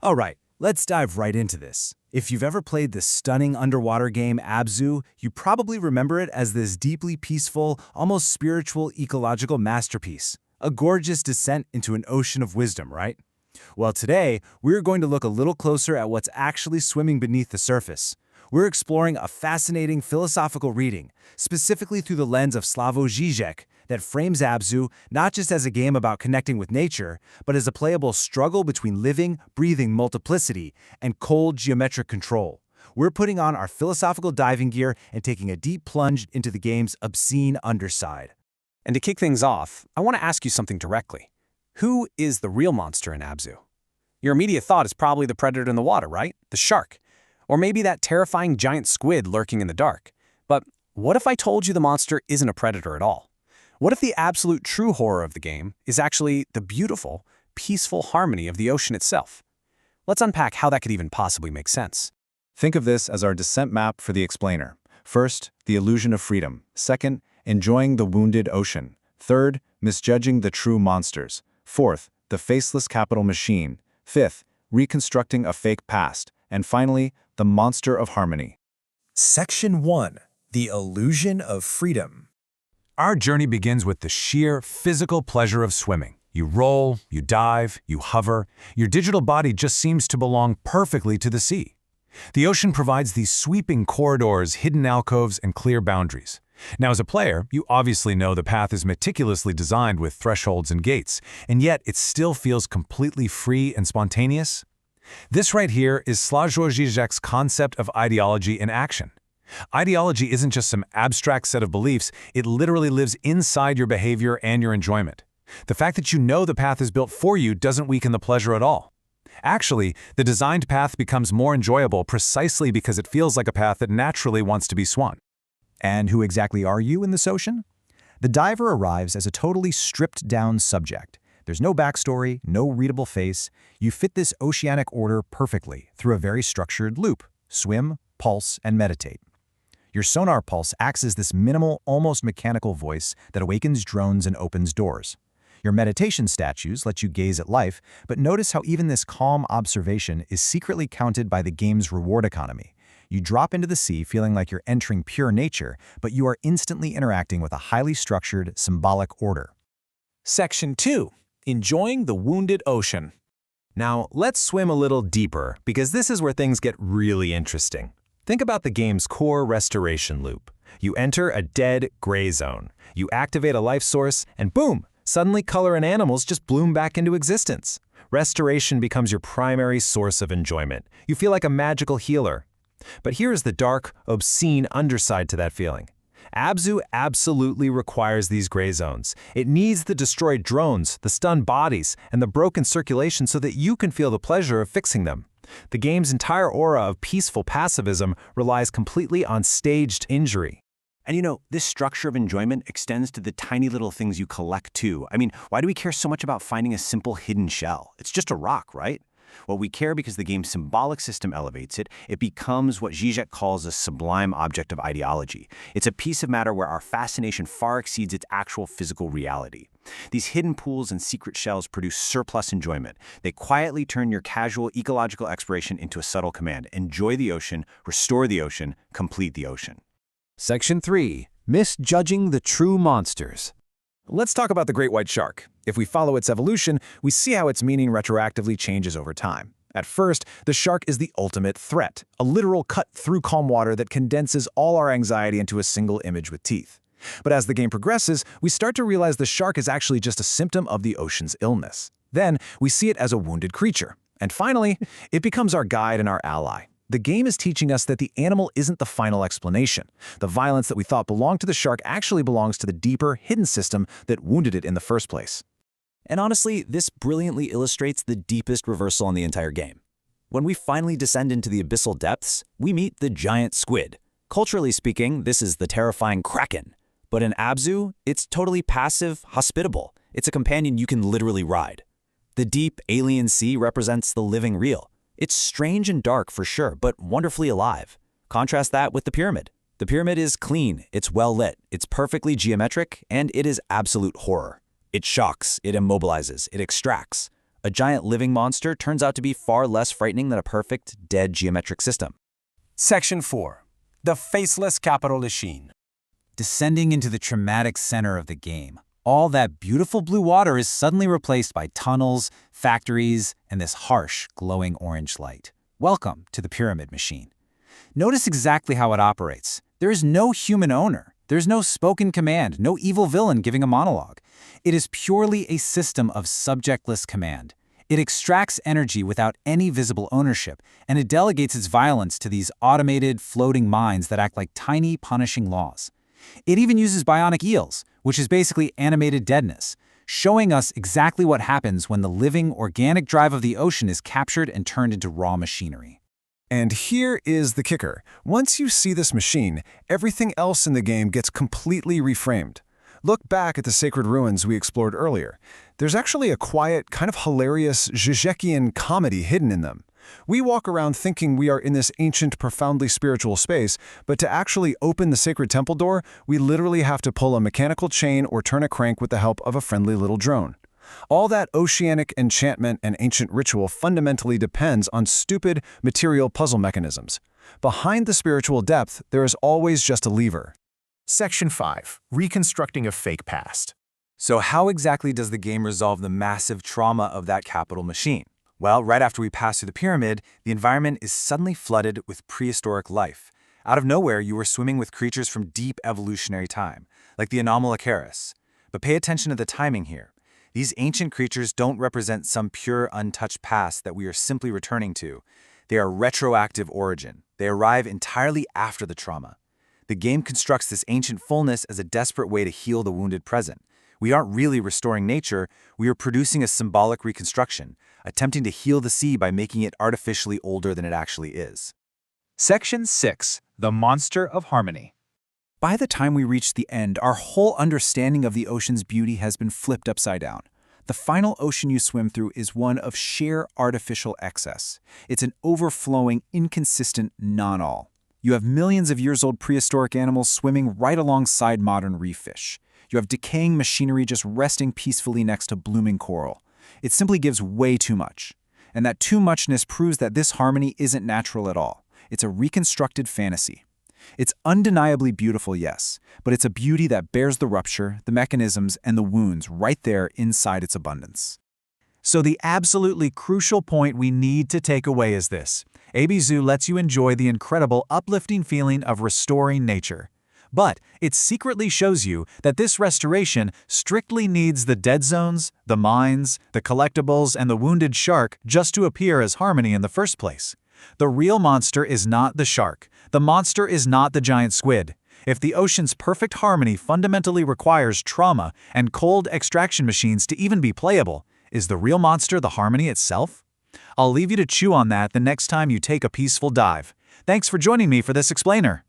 All right, let's dive right into this. If you've ever played the stunning underwater game ABZÜ, you probably remember it as this deeply peaceful, almost spiritual ecological masterpiece. A gorgeous descent into an ocean of wisdom, right? Well, today, we're going to look a little closer at what's actually swimming beneath the surface. We're exploring a fascinating philosophical reading, specifically through the lens of Slavoj Žižek, that frames ABZÜ not just as a game about connecting with nature, but as a playable struggle between living, breathing multiplicity and cold geometric control. We're putting on our philosophical diving gear and taking a deep plunge into the game's obscene underside. And to kick things off, I want to ask you something directly. Who is the real monster in ABZÜ? Your immediate thought is probably the predator in the water, right? The shark. Or maybe that terrifying giant squid lurking in the dark. But what if I told you the monster isn't a predator at all? What if the absolute true horror of the game is actually the beautiful, peaceful harmony of the ocean itself? Let's unpack how that could even possibly make sense. Think of this as our descent map for the explainer. First, the illusion of freedom. Second, enjoying the wounded ocean. Third, misjudging the true monsters. Fourth, the faceless capital machine. Fifth, reconstructing a fake past. And finally, the monster of harmony. Section 1. The Illusion of Freedom. Our journey begins with the sheer physical pleasure of swimming. You roll, you dive, you hover. Your digital body just seems to belong perfectly to the sea. The ocean provides these sweeping corridors, hidden alcoves, and clear boundaries. Now, as a player, you obviously know the path is meticulously designed with thresholds and gates, and yet it still feels completely free and spontaneous. This right here is Slavoj Žižek's concept of ideology in action. Ideology isn't just some abstract set of beliefs, it literally lives inside your behavior and your enjoyment. The fact that you know the path is built for you doesn't weaken the pleasure at all. Actually, the designed path becomes more enjoyable precisely because it feels like a path that naturally wants to be swum. And who exactly are you in this ocean? The diver arrives as a totally stripped-down subject. There's no backstory, no readable face. You fit this oceanic order perfectly through a very structured loop: swim, pulse, and meditate. Your sonar pulse acts as this minimal, almost mechanical voice that awakens drones and opens doors. Your meditation statues let you gaze at life, but notice how even this calm observation is secretly counted by the game's reward economy. You drop into the sea feeling like you're entering pure nature, but you are instantly interacting with a highly structured, symbolic order. Section 2. Enjoying the wounded ocean. Now, let's swim a little deeper, because this is where things get really interesting. Think about the game's core restoration loop. You enter a dead, gray zone. You activate a life source, and boom! Suddenly color and animals just bloom back into existence. Restoration becomes your primary source of enjoyment. You feel like a magical healer. But here's the dark, obscene underside to that feeling. ABZÜ absolutely requires these gray zones. It needs the destroyed drones, the stunned bodies, and the broken circulation so that you can feel the pleasure of fixing them. The game's entire aura of peaceful pacifism relies completely on staged injury. And you know, this structure of enjoyment extends to the tiny little things you collect too. I mean, why do we care so much about finding a simple hidden shell? It's just a rock, right? Well, we care because the game's symbolic system elevates it. It becomes what Žižek calls a sublime object of ideology. It's a piece of matter where our fascination far exceeds its actual physical reality. These hidden pools and secret shells produce surplus enjoyment. They quietly turn your casual ecological exploration into a subtle command. Enjoy the ocean, restore the ocean, complete the ocean. Section 3. Misjudging the true monsters. Let's talk about the great white shark. If we follow its evolution, we see how its meaning retroactively changes over time. At first, the shark is the ultimate threat, a literal cut through calm water that condenses all our anxiety into a single image with teeth. But as the game progresses, we start to realize the shark is actually just a symptom of the ocean's illness. Then, we see it as a wounded creature. And finally, it becomes our guide and our ally. The game is teaching us that the animal isn't the final explanation. The violence that we thought belonged to the shark actually belongs to the deeper, hidden system that wounded it in the first place. And honestly, this brilliantly illustrates the deepest reversal in the entire game. When we finally descend into the abyssal depths, we meet the giant squid. Culturally speaking, this is the terrifying kraken. But in ABZÜ, it's totally passive, hospitable. It's a companion you can literally ride. The deep, alien sea represents the living real. It's strange and dark for sure, but wonderfully alive. Contrast that with the pyramid. The pyramid is clean, it's well lit, it's perfectly geometric, and it is absolute horror. It shocks, it immobilizes, it extracts. A giant living monster turns out to be far less frightening than a perfect, dead geometric system. Section 4. The Faceless Capital Işık. Descending into the traumatic center of the game, all that beautiful blue water is suddenly replaced by tunnels, factories, and this harsh, glowing orange light. Welcome to the Pyramid Machine. Notice exactly how it operates. There is no human owner. There's no spoken command, no evil villain giving a monologue. It is purely a system of subjectless command. It extracts energy without any visible ownership, and it delegates its violence to these automated, floating minds that act like tiny, punishing laws. It even uses bionic eels, which is basically animated deadness, showing us exactly what happens when the living, organic drive of the ocean is captured and turned into raw machinery. And here is the kicker. Once you see this machine, everything else in the game gets completely reframed. Look back at the sacred ruins we explored earlier. There's actually a quiet, kind of hilarious Zizek'ian comedy hidden in them. We walk around thinking we are in this ancient, profoundly spiritual space, but to actually open the sacred temple door, we literally have to pull a mechanical chain or turn a crank with the help of a friendly little drone. All that oceanic enchantment and ancient ritual fundamentally depends on stupid, material puzzle mechanisms. Behind the spiritual depth, there is always just a lever. Section 5. Reconstructing a fake past. So how exactly does the game resolve the massive trauma of that capital machine? Well, right after we pass through the pyramid, the environment is suddenly flooded with prehistoric life. Out of nowhere, you are swimming with creatures from deep evolutionary time, like the Anomalocaris. But pay attention to the timing here. These ancient creatures don't represent some pure, untouched past that we are simply returning to. They are retroactive origin. They arrive entirely after the trauma. The game constructs this ancient fullness as a desperate way to heal the wounded present. We aren't really restoring nature, we are producing a symbolic reconstruction, attempting to heal the sea by making it artificially older than it actually is. Section 6. The Monster of Harmony. By the time we reach the end, our whole understanding of the ocean's beauty has been flipped upside down. The final ocean you swim through is one of sheer artificial excess. It's an overflowing, inconsistent non-all. You have millions of years old prehistoric animals swimming right alongside modern reef fish. You have decaying machinery just resting peacefully next to blooming coral. It simply gives way too much. And that too muchness proves that this harmony isn't natural at all. It's a reconstructed fantasy. It's undeniably beautiful, yes, but it's a beauty that bears the rupture, the mechanisms, and the wounds right there inside its abundance. So the absolutely crucial point we need to take away is this. ABZû lets you enjoy the incredible, uplifting feeling of restoring nature. But it secretly shows you that this restoration strictly needs the dead zones, the mines, the collectibles, and the wounded shark just to appear as harmony in the first place. The real monster is not the shark. The monster is not the giant squid. If the ocean's perfect harmony fundamentally requires trauma and cold extraction machines to even be playable, is the real monster the harmony itself? I'll leave you to chew on that the next time you take a peaceful dive. Thanks for joining me for this explainer.